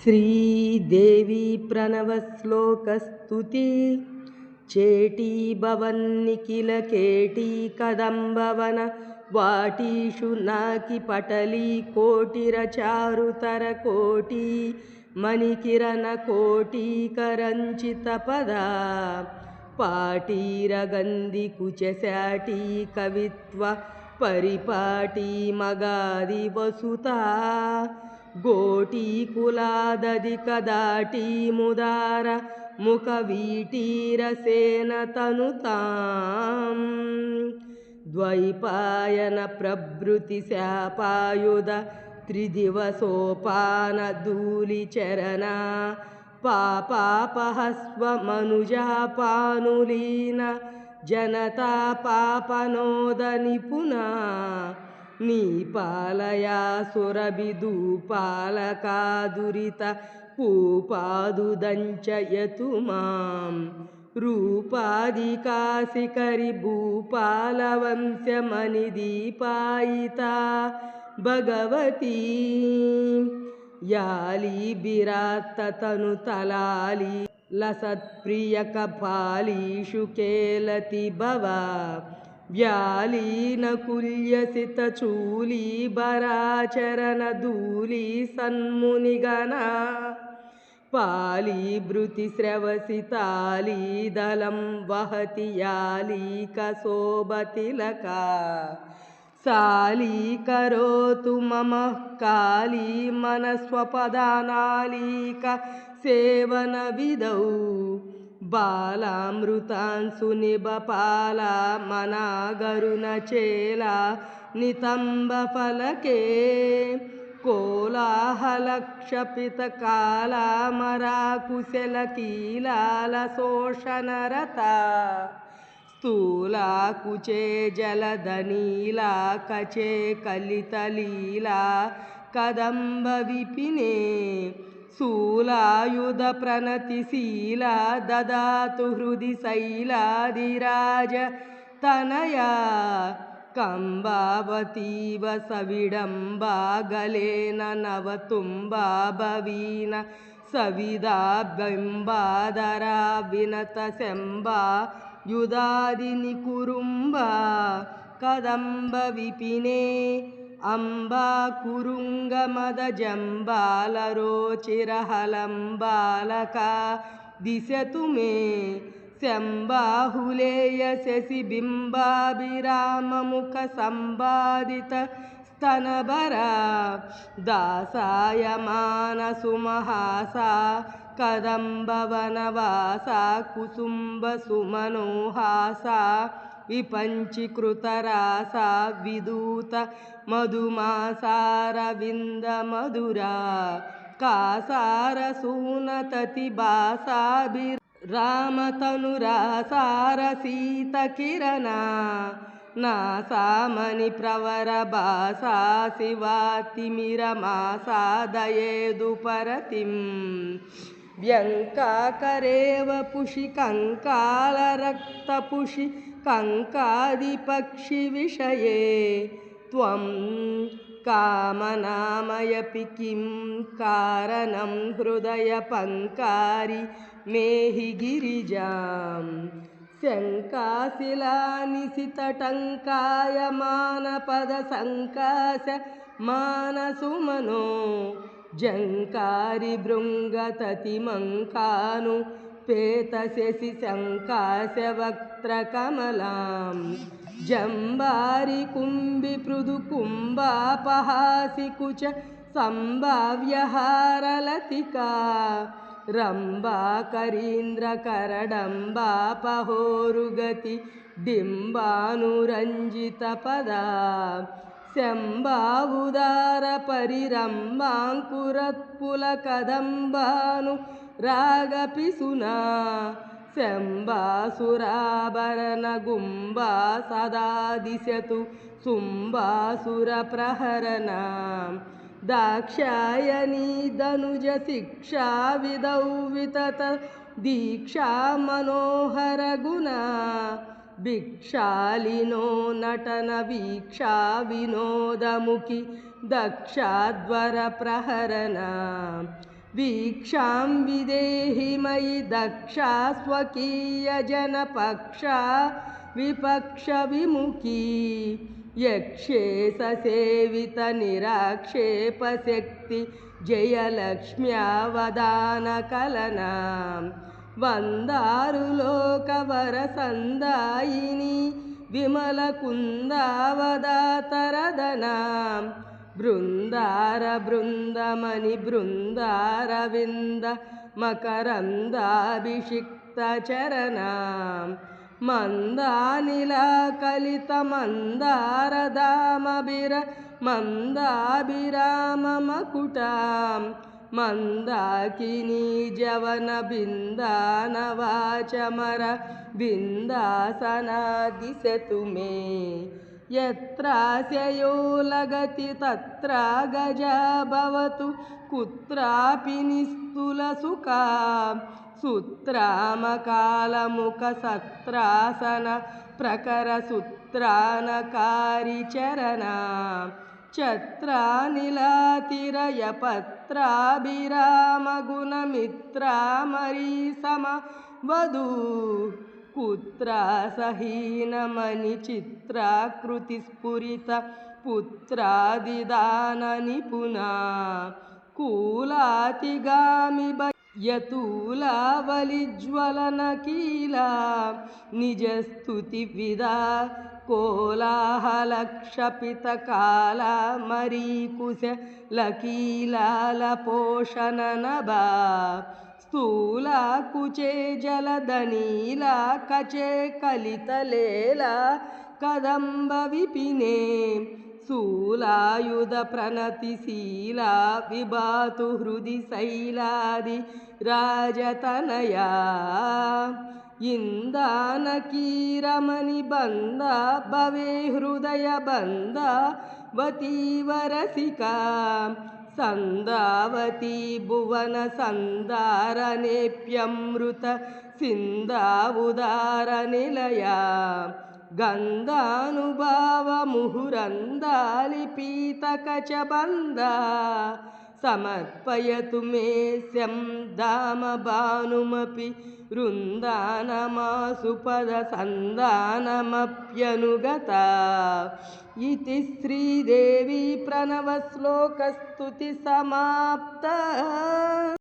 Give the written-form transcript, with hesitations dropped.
श्रीदेवी प्रणवश्लोकस्तुति चेटी भवन्निखिलकेटी कदम्बवन वाटीषु नाकि पटली कोटिरचारुतरकोटी मणिकिरणकोटीकरञ्चितपदा पाटीरगन्धिकुचशाटी कवित्व परिपाटी मगादिवसुता गोटीकुलादधिकदाटी मुदार मुखवीटीरसेनतनुतां द्वैपायन प्रभृतिशापायुध त्रिदिवसोपानधूलिचरणा पापापहस्व मनुजापानुलीन जनता पापनोदनिपुना नीपालया सुरभिदूपालकादुरित पूपादुदञ्चयतु मां रूपादिकाशिखरिभूपालवंशमणिदीपायिता भगवती यालीभिरात्ततनुतलाली लसत्प्रियकपालीषु केलति भवा व्यालीनकुल्यसितचूली भराचरणधूली सन्मुनिगणा पालीभृतिस्रवसिताली दलं वहति यालीकशोभतिलका सालीकरोतु मम काली मनस्वपदानालीक सेवनविधौ बालामृतांशुनिभपाला मनागरुणचेला नितम्बफलके कोलाहलक्षपितकाला मराकुशलकीलालशोषणरता स्थूलाकुचे जलधनीला कचे कलितलीला कदम्बविपिने शूलायुधप्रणतिशीला ददातु हृदि शैलाधिराज तनया कंबावतीव सविडम्बा गलेन नवतुम्बा भवीन सविदा बिम्बाधरा विनतशम्बा युधादिनिकुरुम्बा कदम्बविपिने अम्बा कुरुङ्गमदजम्बालरोचिरहलम्बालका दिशतु मे शम्बाहुलेय शशिबिम्बाभिराममुखसम्बादित स्तनभरा दासायमानसुमहासा कदम्बवनवासा कुसुम्बसुमनोहासा विपञ्चीकृतरासा विदूत मधुमासारविन्दमधुरा कासारसूनततिभासाभिरामतनुरासारसीतकिरणा नासामणिप्रवरभासा शिवातिमिरमासा दयेदुपरतिं व्यङ्काकरेव पुषि कङ्कालरक्तपुषि कङ्कादिपक्षिविषये त्वं कामनामयपि किं कारणं हृदयपङ्कारी मेहि गिरिजां शङ्काशिलानिशितटङ्कायमानपदसङ्काश मानसुमनो जङ्कारी भृङ्गततिमङ्कानु पेतशशि शङ्काशवक्त्रकमलां जम्बारि कुम्भि पृदुकुम्भापहासि कुच सम्भाव्यहारलतिका रम्बा करीन्द्रकरडम्बा पहोरुगति डिम्बानुरञ्जितपदा शम्बावुदार परिरम्बाङ्कुरत्पुलकदम्बानु रागपिसुना शम्बासुराभरणगुम्बा सदा दिशतु शुम्बासुरप्रहरणा दाक्षायणी धनुजशिक्षा विदौ वितत दीक्षा मनोहरगुणा भिक्षालिनो नटन वीक्षा विनोदमुखि दक्षाध्वर प्रहरणा वीक्षां विदेहि मयि दक्षा स्वकीयजनपक्षा विपक्षविमुखी यक्षे ससेवितनिराक्षेपशक्ति जयलक्ष्म्यावदानकलनां वन्दारुलोकवरसन्दायिनी विमलकुन्दावदातरदनां बृन्दारबृन्दमणिबृन्दारविन्द मकरन्दाभिषिक्तचरणां मन्दानिलाकलितमन्दारधामभिर मन्दाभिराममकुटां मन्दाकिनीजवनबिन्दानवाचमर बिन्दासनादिशतु मे यत्रास्ययो लगति तत्र गजा भवतु कुत्रापि निस्तुलसुखा सूत्रामकालमुखसत्रासन प्रकरसूत्रानकारिचरणा छत्रानिलातिरयपत्राभिरामगुणमित्रामरीसमवधू पुत्रासहीनमणिचित्राकृतिस्फुरित पुत्रादिदाननिपुणा कूलातिगामि यतूलावलिज्वलनकीला निजस्तुतिविदा कोलाहलक्षपितकाला मरीकुश लकीलालपोषणनभा स्थूला कुचे जलदनीला कचे कलितलेला कदम्बविपिने शूलायुधप्रणतिशीला विभातु हृदि शैलादि राजतनया इंदानकीरमणिबन्धा भवे हृदयबन्धा वतीवरसिका संदावती भुवन संदारनेप्यमृत सिन्दावुदारनिलया गन्धानुभाव मुहुरन्दालिपीतकचबन्धा समर्पयतु मे स्यं धाम भानुमपि रुन्दानमासुपदसन्धानमप्यनुगता इति श्रीदेवी प्रणवश्लोकस्तुतिसमाप्ता।